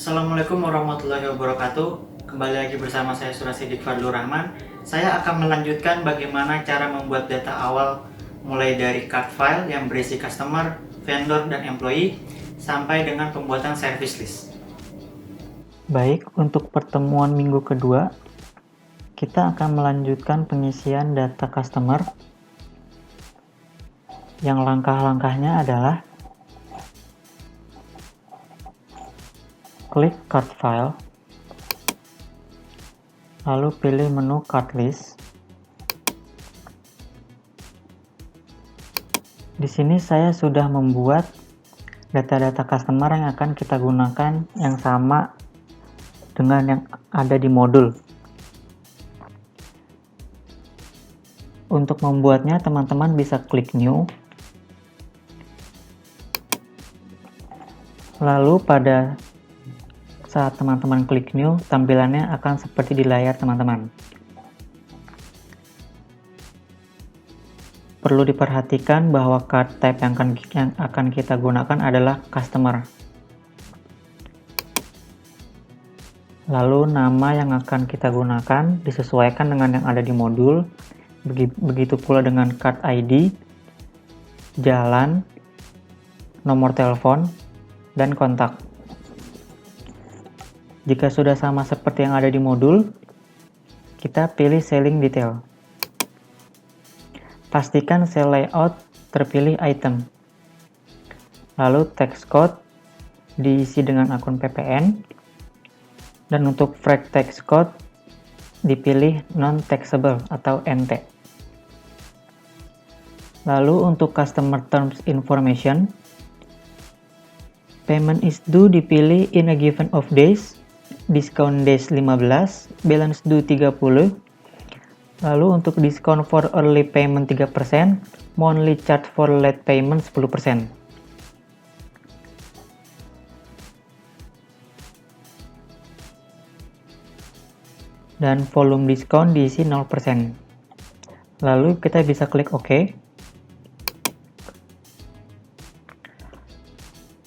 Assalamualaikum warahmatullahi wabarakatuh. Kembali lagi bersama saya Surasidik Fadlur Rahman. Saya akan melanjutkan bagaimana cara membuat data awal mulai dari card file yang berisi customer, vendor, dan employee sampai dengan pembuatan service list. Baik, untuk pertemuan minggu kedua, kita akan melanjutkan pengisian data customer. Yang langkah-langkahnya adalah klik card file, lalu pilih menu card list. Di sini saya sudah membuat data-data customer yang akan kita gunakan yang sama dengan yang ada di modul. Untuk membuatnya, teman-teman bisa klik new. Lalu pada saat teman-teman klik new, tampilannya akan seperti di layar teman-teman. Perlu diperhatikan bahwa card type yang akan kita gunakan adalah customer. Lalu nama yang akan kita gunakan disesuaikan dengan yang ada di modul. Begitu pula dengan card ID, jalan, nomor telepon, dan kontak. Jika sudah sama seperti yang ada di modul, kita pilih selling detail. Pastikan cell layout terpilih item. Lalu text code diisi dengan akun PPN. Dan untuk frag text code dipilih non-taxable atau NT. Lalu untuk customer terms information, payment is due dipilih in a given of days, discount days 15, balance due 30. Lalu untuk discount for early payment 3%, monthly charge for late payment 10%. Dan volume diskon diisi 0%. Lalu kita bisa klik OK.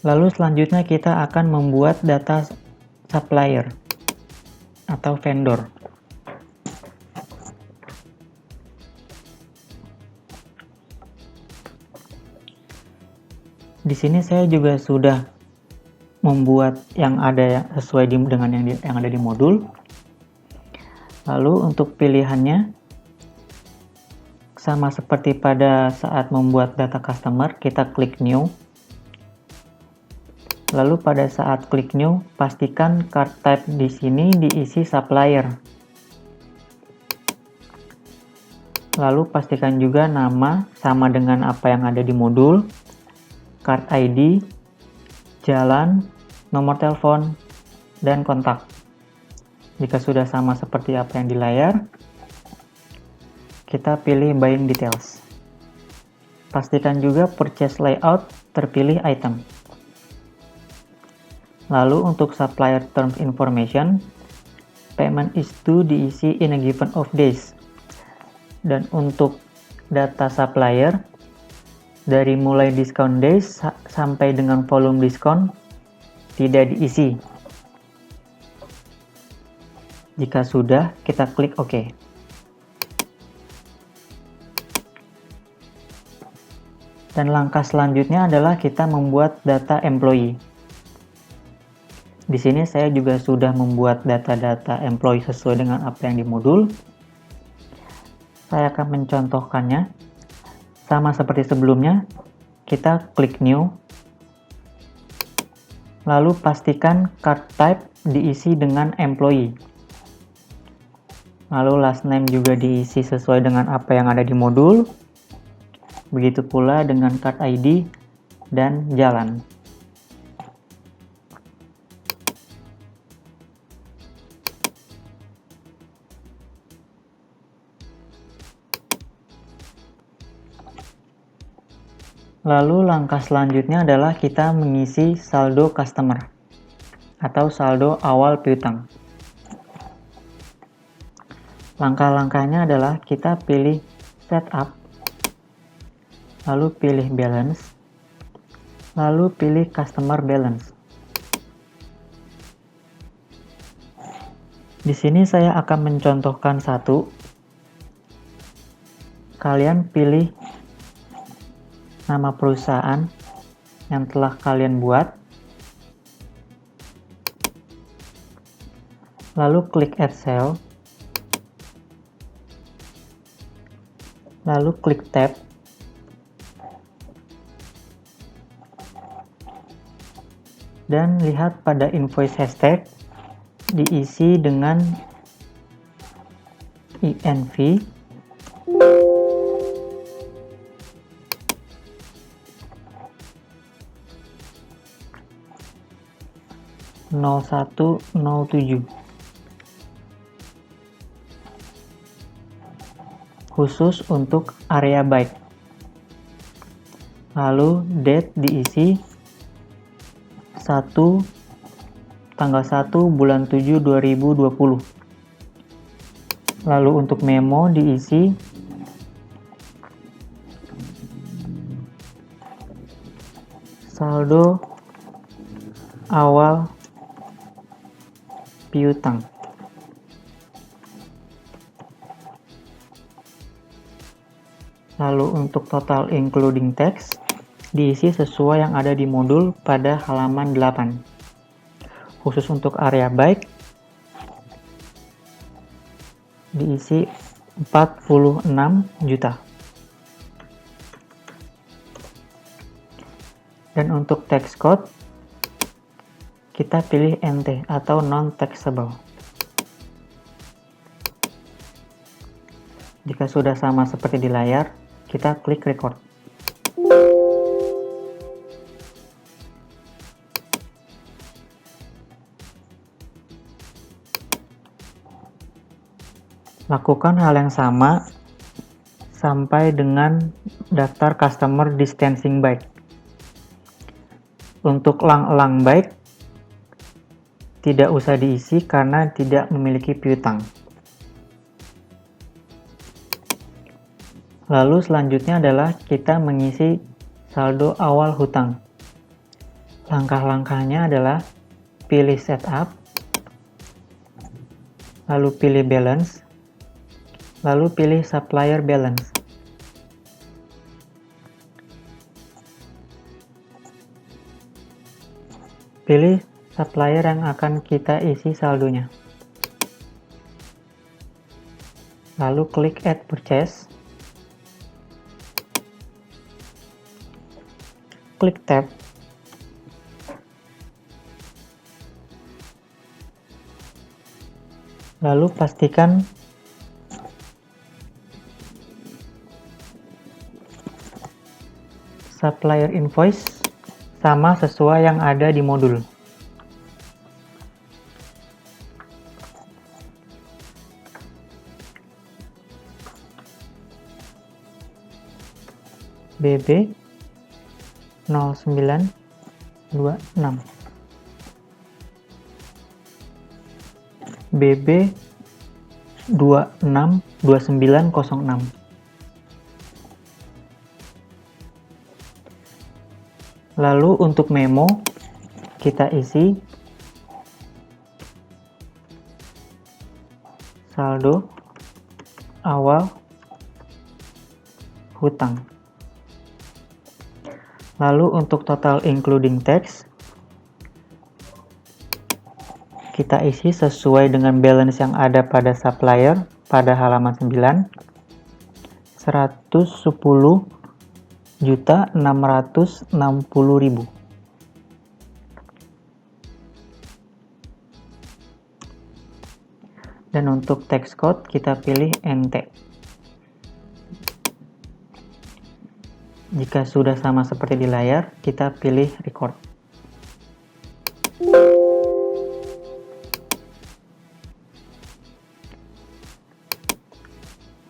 Lalu selanjutnya kita akan membuat data supplier atau vendor. Di sini saya juga sudah membuat yang ada sesuai dengan yang ada di modul. Lalu untuk pilihannya sama seperti pada saat membuat data customer, kita klik new. Lalu pada saat klik new, pastikan card type di sini diisi supplier. Lalu pastikan juga nama sama dengan apa yang ada di modul, card ID, jalan, nomor telepon, dan kontak. Jika sudah sama seperti apa yang di layar, kita pilih buying details. Pastikan juga purchase layout terpilih item. Lalu untuk supplier terms information, payment is due diisi in a given of days. Dan untuk data supplier, dari mulai discount days sampai dengan volume diskon tidak diisi. Jika sudah, kita klik OK. Dan langkah selanjutnya adalah kita membuat data employee. Di sini saya juga sudah membuat data-data employee sesuai dengan apa yang di modul. Saya akan mencontohkannya. Sama seperti sebelumnya, kita klik new. Lalu pastikan card type diisi dengan employee. Lalu last name juga diisi sesuai dengan apa yang ada di modul. Begitu pula dengan card ID dan jalan. Lalu langkah selanjutnya adalah kita mengisi saldo customer atau saldo awal piutang. Langkah-langkahnya adalah kita pilih setup, lalu pilih balance, lalu pilih customer balance. Di sini saya akan mencontohkan satu. Kalian pilih nama perusahaan yang telah kalian buat. Lalu klik Add Cell. Lalu klik Tab. Dan lihat pada invoice hashtag diisi dengan INV (0107) khusus untuk area bike. Lalu date diisi tanggal 1 bulan 7 2020. Lalu untuk memo diisi saldo awal piutang. Lalu untuk total including tax diisi sesuai yang ada di modul pada halaman 8. Khusus untuk area bike diisi 46 juta. Dan untuk tax code kita pilih NT atau non-taxable. Jika sudah sama seperti di layar, kita klik record. Lakukan hal yang sama sampai dengan daftar customer distancing bike. Untuk elang-elang bike tidak usah diisi karena tidak memiliki piutang. Lalu selanjutnya adalah kita mengisi saldo awal hutang. Langkah-langkahnya adalah pilih setup, lalu pilih balance, lalu pilih supplier balance. Pilih supplier yang akan kita isi saldonya. Lalu klik Add Purchase. Klik Tab. Lalu pastikan supplier invoice sama sesuai yang ada di modul. BB 0926 BB 262906. Lalu untuk memo kita isi saldo awal hutang. Lalu untuk total including tax kita isi sesuai dengan balance yang ada pada supplier pada halaman 9, 110.660.000. Dan untuk tax code kita pilih NT. Jika sudah sama seperti di layar, kita pilih record.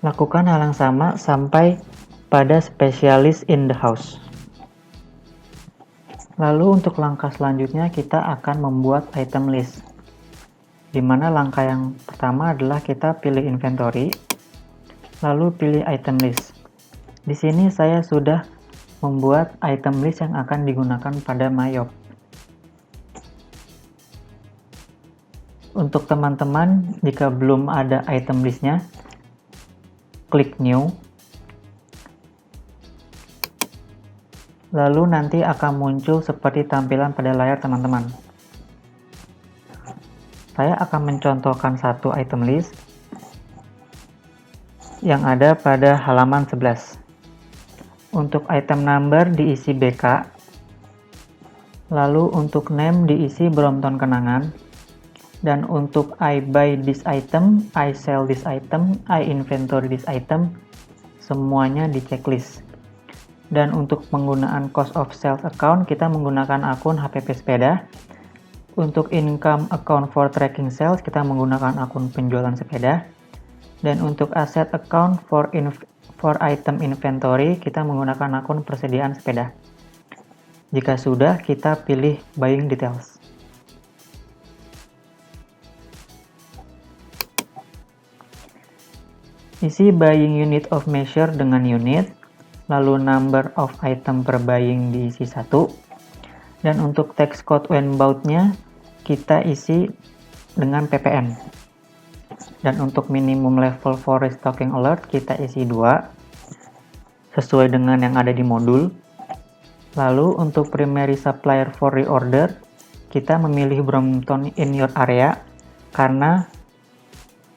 Lakukan hal yang sama sampai pada specialist in the house. Lalu untuk langkah selanjutnya kita akan membuat item list. Di mana langkah yang pertama adalah kita pilih inventory, lalu pilih item list. Di sini saya sudah membuat item list yang akan digunakan pada Mayop. Untuk teman-teman, jika belum ada item listnya, klik New. Lalu nanti akan muncul seperti tampilan pada layar teman-teman. Saya akan mencontohkan satu item list yang ada pada halaman 11. Untuk item number diisi BK, lalu untuk name diisi Brompton Kenangan, dan untuk I buy this item, I sell this item, I inventory this item, semuanya di checklist. Dan untuk penggunaan cost of sales account, kita menggunakan akun HPP Sepeda. Untuk income account for tracking sales, kita menggunakan akun penjualan sepeda. Dan untuk asset account for item inventory, kita menggunakan akun persediaan sepeda. Jika sudah, kita pilih buying details. Isi buying unit of measure dengan unit, lalu number of item per buying diisi 1, dan untuk text code when bought-nya kita isi dengan ppm. Dan untuk minimum level for restocking alert kita isi 2, sesuai dengan yang ada di modul. Lalu untuk primary supplier for reorder, kita memilih Brompton in your area, karena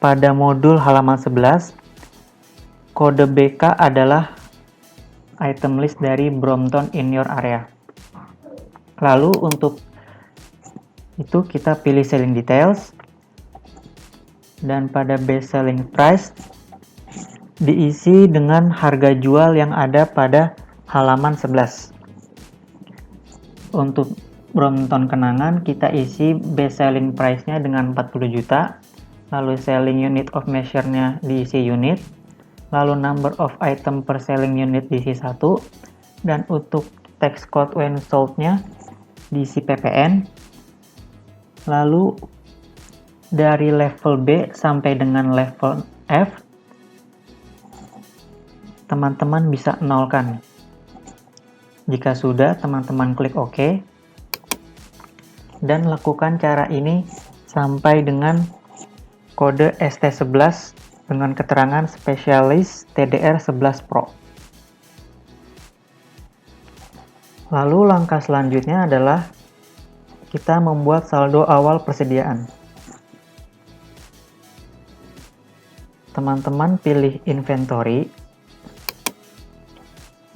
pada modul halaman 11, kode BK adalah item list dari Brompton in your area. Lalu untuk itu kita pilih selling details, dan pada best selling price diisi dengan harga jual yang ada pada halaman 11. Untuk Brompton Kenangan kita isi best selling price-nya dengan 40 juta, lalu selling unit of measure-nya diisi unit, lalu number of item per selling unit diisi 1, dan untuk text code when sold-nya diisi ppn. Lalu dari level B sampai dengan level F, teman-teman bisa nolkan. Jika sudah, teman-teman klik OK, dan lakukan cara ini sampai dengan kode ST11 dengan keterangan spesialis TDR11 Pro. Lalu langkah selanjutnya adalah kita membuat saldo awal persediaan. Teman-teman pilih inventory,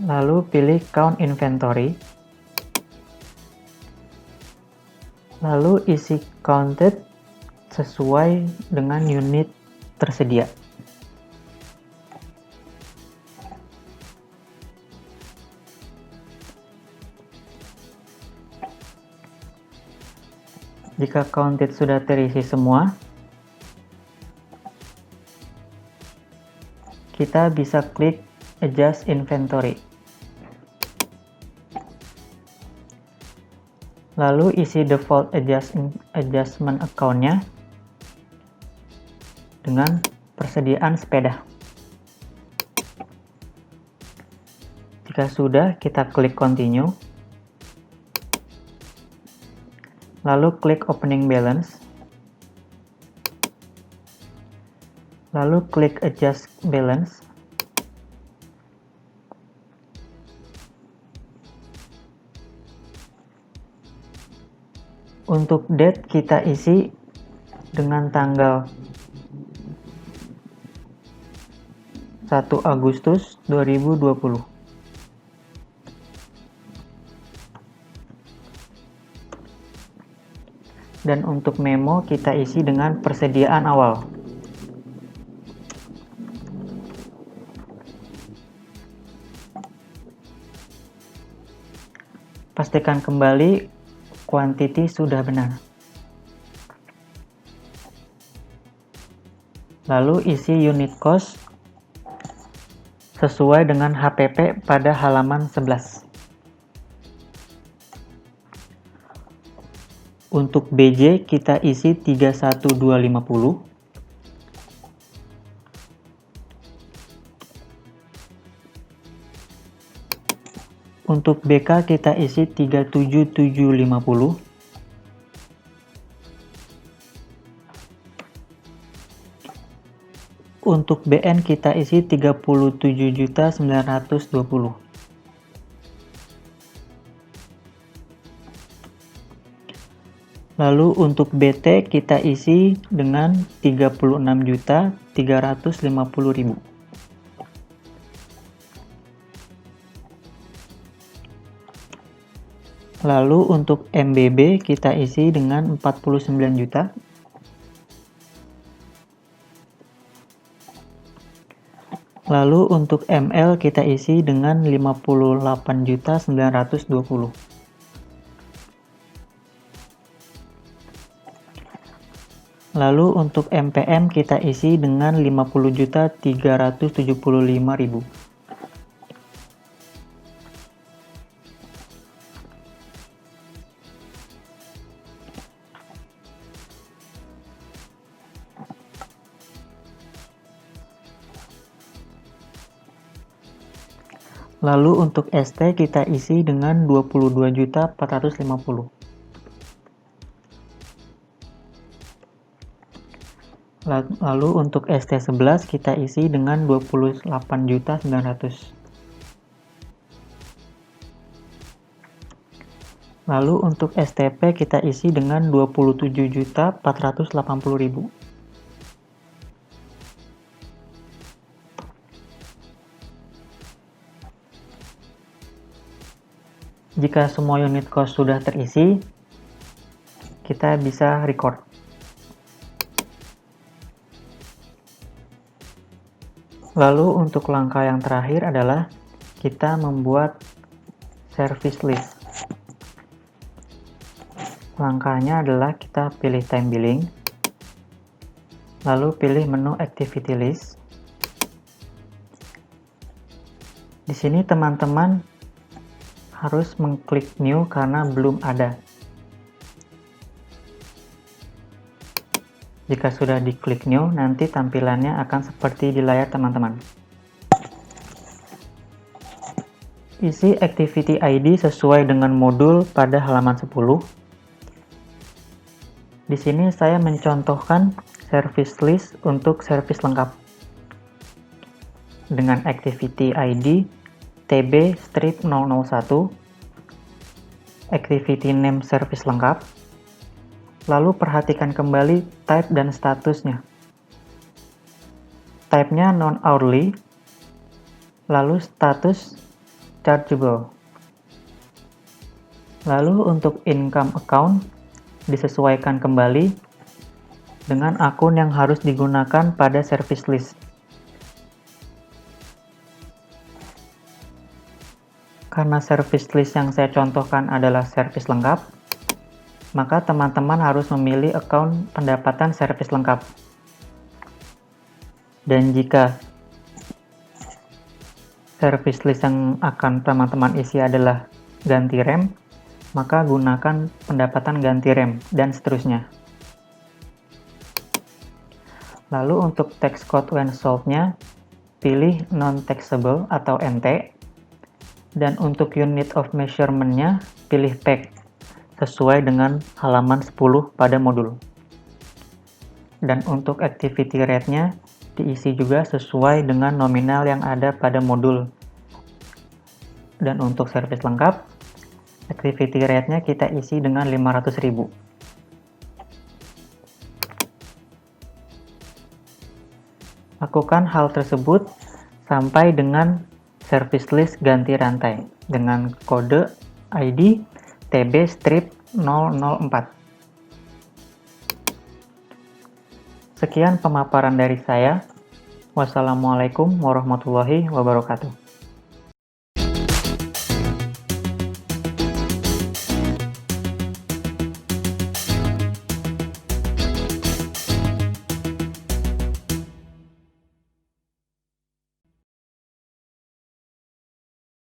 lalu pilih count inventory, lalu isi counted sesuai dengan unit tersedia. Jika counted sudah terisi semua, kita bisa klik adjust inventory. Lalu isi default adjustment account-nya dengan persediaan sepeda. Jika sudah, kita klik continue. Lalu klik opening balance. Lalu klik adjust balance. Untuk date kita isi dengan tanggal 1 Agustus 2020. Dan untuk memo kita isi dengan persediaan awal. Pastikan kembali quantity sudah benar. Lalu isi unit cost sesuai dengan HPP pada halaman 11. Untuk BJ kita isi 31250. Untuk BK kita isi 37750. untuk BN kita isi 37.920.000. Lalu untuk BT kita isi dengan 36.350.000. Lalu untuk MBB kita isi dengan 49 juta. Lalu untuk ML kita isi dengan 58.920. Lalu untuk MPM kita isi dengan 50.375.000. Lalu untuk ST kita isi dengan 22.450. Lalu untuk ST11 kita isi dengan 28.900. Lalu untuk STP kita isi dengan 27.480.000. Jika semua unit cost sudah terisi, kita bisa record. Lalu untuk langkah yang terakhir adalah kita membuat service list. Langkahnya adalah kita pilih time billing, lalu pilih menu activity list. Di sini teman-teman harus mengklik new karena belum ada. Jika sudah diklik new, nanti tampilannya akan seperti di layar teman-teman. Isi activity ID sesuai dengan modul pada halaman 10. Di sini saya mencontohkan service list untuk service lengkap. Dengan activity ID TB-001, activity name service lengkap. Lalu perhatikan kembali type dan statusnya. Type-nya non-hourly, lalu status chargeable. Lalu untuk income account disesuaikan kembali dengan akun yang harus digunakan pada service list. Karena service list yang saya contohkan adalah service lengkap, maka teman-teman harus memilih account pendapatan service lengkap. Dan jika service list yang akan teman-teman isi adalah ganti rem, maka gunakan pendapatan ganti rem, dan seterusnya. Lalu untuk tax code when solved-nya, pilih non-taxable atau NT, dan untuk unit of measurement-nya, pilih PEG, sesuai dengan halaman 10 pada modul. Dan untuk activity rate-nya diisi juga sesuai dengan nominal yang ada pada modul. Dan untuk service lengkap, activity rate-nya kita isi dengan 500.000. Lakukan hal tersebut sampai dengan service list ganti rantai dengan kode ID TB-004. Sekian pemaparan dari saya. Wassalamualaikum warahmatullahi wabarakatuh.